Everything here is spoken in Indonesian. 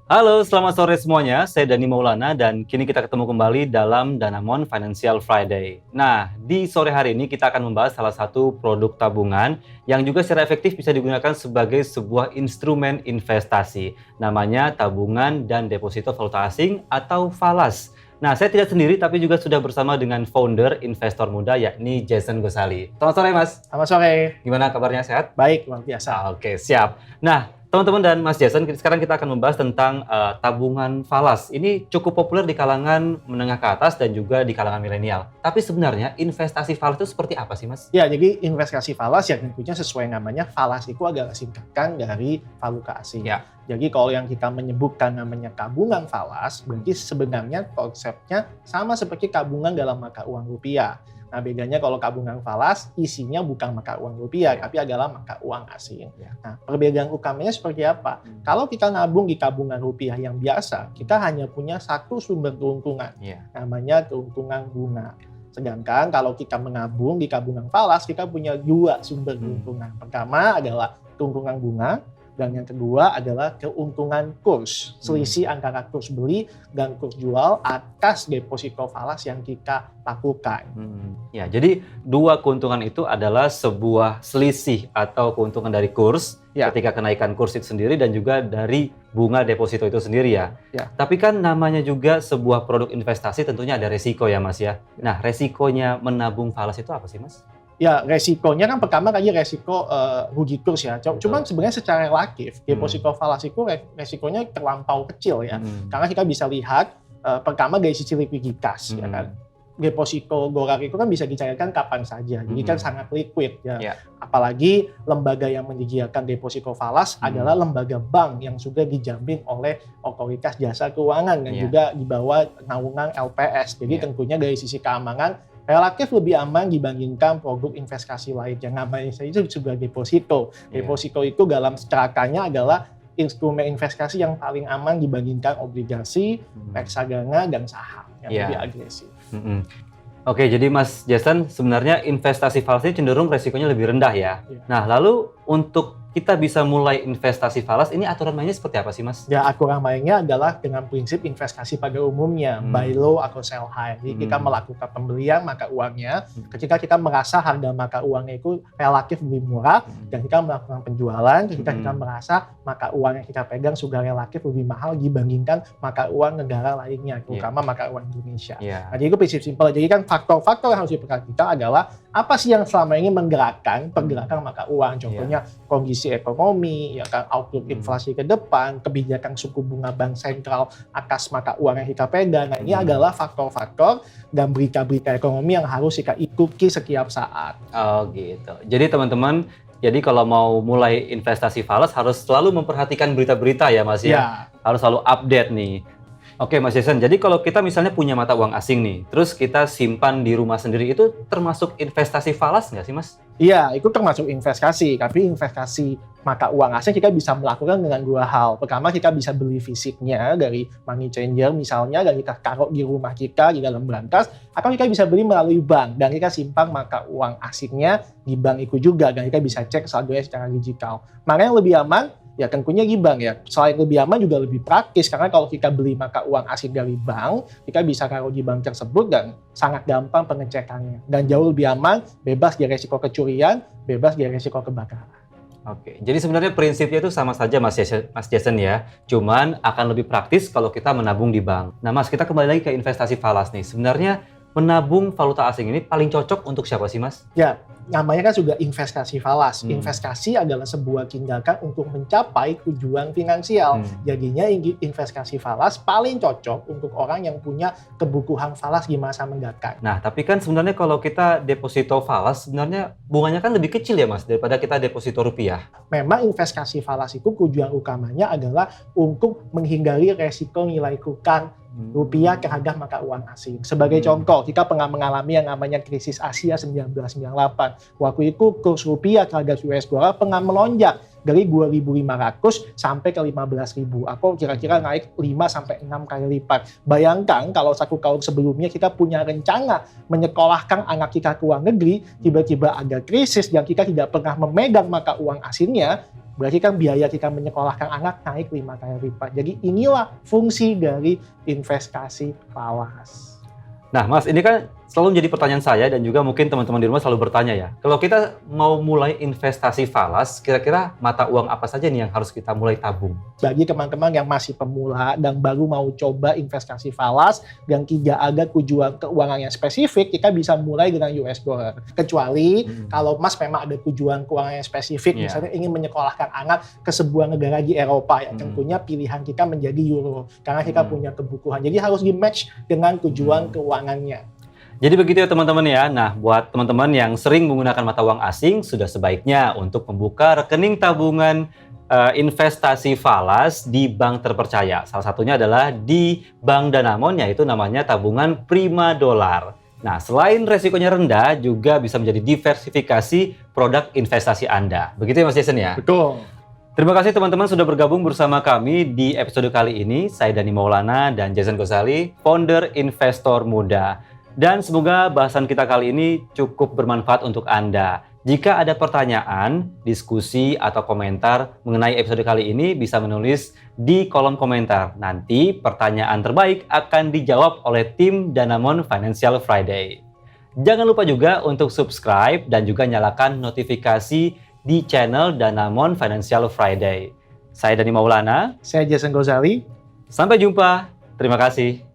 Halo, selamat sore semuanya. Saya Dani Maulana dan kini kita ketemu kembali dalam Danamon Financial Friday. Nah, di sore hari ini kita akan membahas salah satu produk tabungan yang juga secara efektif bisa digunakan sebagai sebuah instrumen investasi. Namanya tabungan dan deposito valuta asing atau FALAS. Nah, saya tidak sendiri tapi juga sudah bersama dengan founder investor muda yakni Jason Gosali. Selamat sore, Mas. Selamat sore. Gimana kabarnya, sehat? Baik, luar biasa. Oke, siap. Nah, teman-teman dan Mas Jason, sekarang kita akan membahas tentang tabungan falas. Ini cukup populer di kalangan menengah ke atas dan juga di kalangan milenial. Tapi sebenarnya investasi falas itu seperti apa sih, Mas? Ya, jadi investasi falas ya tentunya sesuai namanya, falas itu adalah singkatan dari valuta asing. Ya. Jadi kalau yang kita menyebutkan namanya tabungan falas, berarti sebenarnya konsepnya sama seperti tabungan dalam mata uang rupiah. Nah, bedanya kalau tabungan falas isinya bukan mata uang rupiah, tapi adalah mata uang asing. Nah, perbedaan utamanya seperti apa? Kalau kita nabung di tabungan rupiah yang biasa, kita hanya punya satu sumber keuntungan, namanya keuntungan bunga. Sedangkan kalau kita menabung di tabungan falas, kita punya dua sumber keuntungan. Pertama adalah keuntungan bunga, dan yang kedua adalah keuntungan kurs, selisih antara kurs beli dan kurs jual atas deposito falas yang kita lakukan. Ya, jadi dua keuntungan itu adalah sebuah selisih atau keuntungan dari kurs ketika kenaikan kurs itu sendiri dan juga dari bunga deposito itu sendiri ya. Tapi kan namanya juga sebuah produk investasi tentunya ada resiko ya, Mas ya. Nah, resikonya menabung falas itu apa sih, Mas? Ya, resikonya kan pertama kali resiko rugi kurs ya. Cuman sebenarnya secara relatif deposito falas itu resikonya terlampau kecil ya. Karena kita bisa lihat pertama dari sisi likuiditas ya kan. Deposito dolar itu kan bisa dicairkan kapan saja. Jadi kan sangat liquid ya. Apalagi lembaga yang menyediakan deposito falas adalah lembaga bank yang sudah dijamin oleh otoritas jasa keuangan dan juga di bawah naungan LPS. Jadi tentunya dari sisi keamanan relatif lebih aman dibandingkan produk investasi lain yang namanya itu sebagai deposito. Deposito itu dalam cerakanya adalah instrumen investasi yang paling aman dibandingkan obligasi, reksadana, dan saham yang lebih agresif. Oke, jadi Mas Jason, sebenarnya investasi falas ini cenderung resikonya lebih rendah ya. Nah, lalu untuk kita bisa mulai investasi falas, ini aturan mainnya seperti apa sih, Mas? Ya, aturan mainnya adalah dengan prinsip investasi pada umumnya, buy low atau sell high. Jadi kita melakukan pembelian maka uangnya, ketika kita merasa harga maka uangnya itu relatif lebih murah, dan kita melakukan penjualan, ketika kita merasa maka uang yang kita pegang sudah relatif lebih mahal dibandingkan maka uang negara lainnya, terutama maka uang Indonesia. Nah, jadi itu prinsip simpel. Jadi kan faktor-faktor yang harus diperhatikan adalah apa sih yang selama ini menggerakkan pergerakan mata uang. Contohnya kondisi ekonomi, ya kan, outlook inflasi ke depan, kebijakan suku bunga bank sentral atas mata uang yang kita pegang. Nah, ini adalah faktor-faktor dan berita-berita ekonomi yang harus kita ikuti setiap saat. Oh gitu. Jadi teman-teman, jadi kalau mau mulai investasi falas harus selalu memperhatikan berita-berita ya, Mas ya. Harus selalu update nih. Oke, Mas Jason, jadi kalau kita misalnya punya mata uang asing nih, terus kita simpan di rumah sendiri, itu termasuk investasi falas nggak sih, Mas? Iya, itu termasuk investasi. Tapi investasi mata uang asing kita bisa melakukan dengan dua hal. Pertama, kita bisa beli fisiknya dari money changer misalnya, dan kita taruh di rumah kita di dalam brankas, atau kita bisa beli melalui bank, dan kita simpan mata uang asingnya di bank itu juga, dan kita bisa cek saldonya secara digital. Makanya yang lebih aman, ya tentunya di bank ya. Selain lebih aman juga lebih praktis, karena kalau kita beli mata uang asing dari bank, kita bisa taruh di bank tersebut dan sangat gampang pengecekannya. Dan jauh lebih aman, bebas dari risiko kecurian, bebas dari risiko kebakaran. Oke, jadi sebenarnya prinsipnya itu sama saja Mas Jason ya. Cuman akan lebih praktis kalau kita menabung di bank. Nah Mas, kita kembali lagi ke investasi falas nih. Sebenarnya menabung valuta asing ini paling cocok untuk siapa sih, Mas? Ya, namanya kan juga investasi falas. Investasi adalah sebuah tindakan untuk mencapai tujuan finansial. Jadinya investasi falas paling cocok untuk orang yang punya kebutuhan falas di masa mendatang. Nah, tapi kan sebenarnya kalau kita deposito falas, sebenarnya bunganya kan lebih kecil ya, Mas, daripada kita deposito rupiah. Memang investasi falas itu tujuan utamanya adalah untuk menghindari resiko nilai tukar rupiah terhadap mata uang asing. Sebagai contoh, kita pernah mengalami yang namanya krisis Asia 1998. Waktu itu kurs rupiah terhadap US dollar pernah melonjak dari 2.500 sampai ke 15.000. Atau kira-kira naik 5 sampai 6 kali lipat. Bayangkan kalau 1 tahun sebelumnya kita punya rencana menyekolahkan anak kita ke luar negeri, tiba-tiba ada krisis dan kita tidak pernah memegang mata uang asingnya, berarti kan biaya kita menyekolahkan anak naik 5 kali lipat. Jadi inilah fungsi dari investasi falas. Nah, Mas, ini kan selalu menjadi pertanyaan saya dan juga mungkin teman-teman di rumah selalu bertanya ya. Kalau kita mau mulai investasi falas, kira-kira mata uang apa saja nih yang harus kita mulai tabung? Bagi teman-teman yang masih pemula dan baru mau coba investasi falas yang tidak ada tujuan keuangan yang spesifik, kita bisa mulai dengan US dollar. Kecuali kalau Mas memang ada tujuan keuangan yang spesifik, misalnya ingin menyekolahkan anak ke sebuah negara di Eropa, ya tentunya pilihan kita menjadi euro karena kita punya kebutuhan. Jadi harus di-match dengan tujuan keuangannya. Jadi begitu ya teman-teman ya. Nah, buat teman-teman yang sering menggunakan mata uang asing, sudah sebaiknya untuk membuka rekening tabungan investasi falas di bank terpercaya. Salah satunya adalah di Bank Danamon, yaitu namanya tabungan Prima Dolar. Nah, selain resikonya rendah, juga bisa menjadi diversifikasi produk investasi Anda. Begitu ya Mas Jason ya? Betul. Terima kasih teman-teman sudah bergabung bersama kami di episode kali ini. Saya Dani Maulana dan Jason Gozali, founder Investor Muda. Dan semoga bahasan kita kali ini cukup bermanfaat untuk Anda. Jika ada pertanyaan, diskusi, atau komentar mengenai episode kali ini, bisa menulis di kolom komentar. Nanti pertanyaan terbaik akan dijawab oleh tim Danamon Financial Friday. Jangan lupa juga untuk subscribe dan juga nyalakan notifikasi di channel Danamon Financial Friday. Saya Dani Maulana. Saya Jason Gozali. Sampai jumpa. Terima kasih.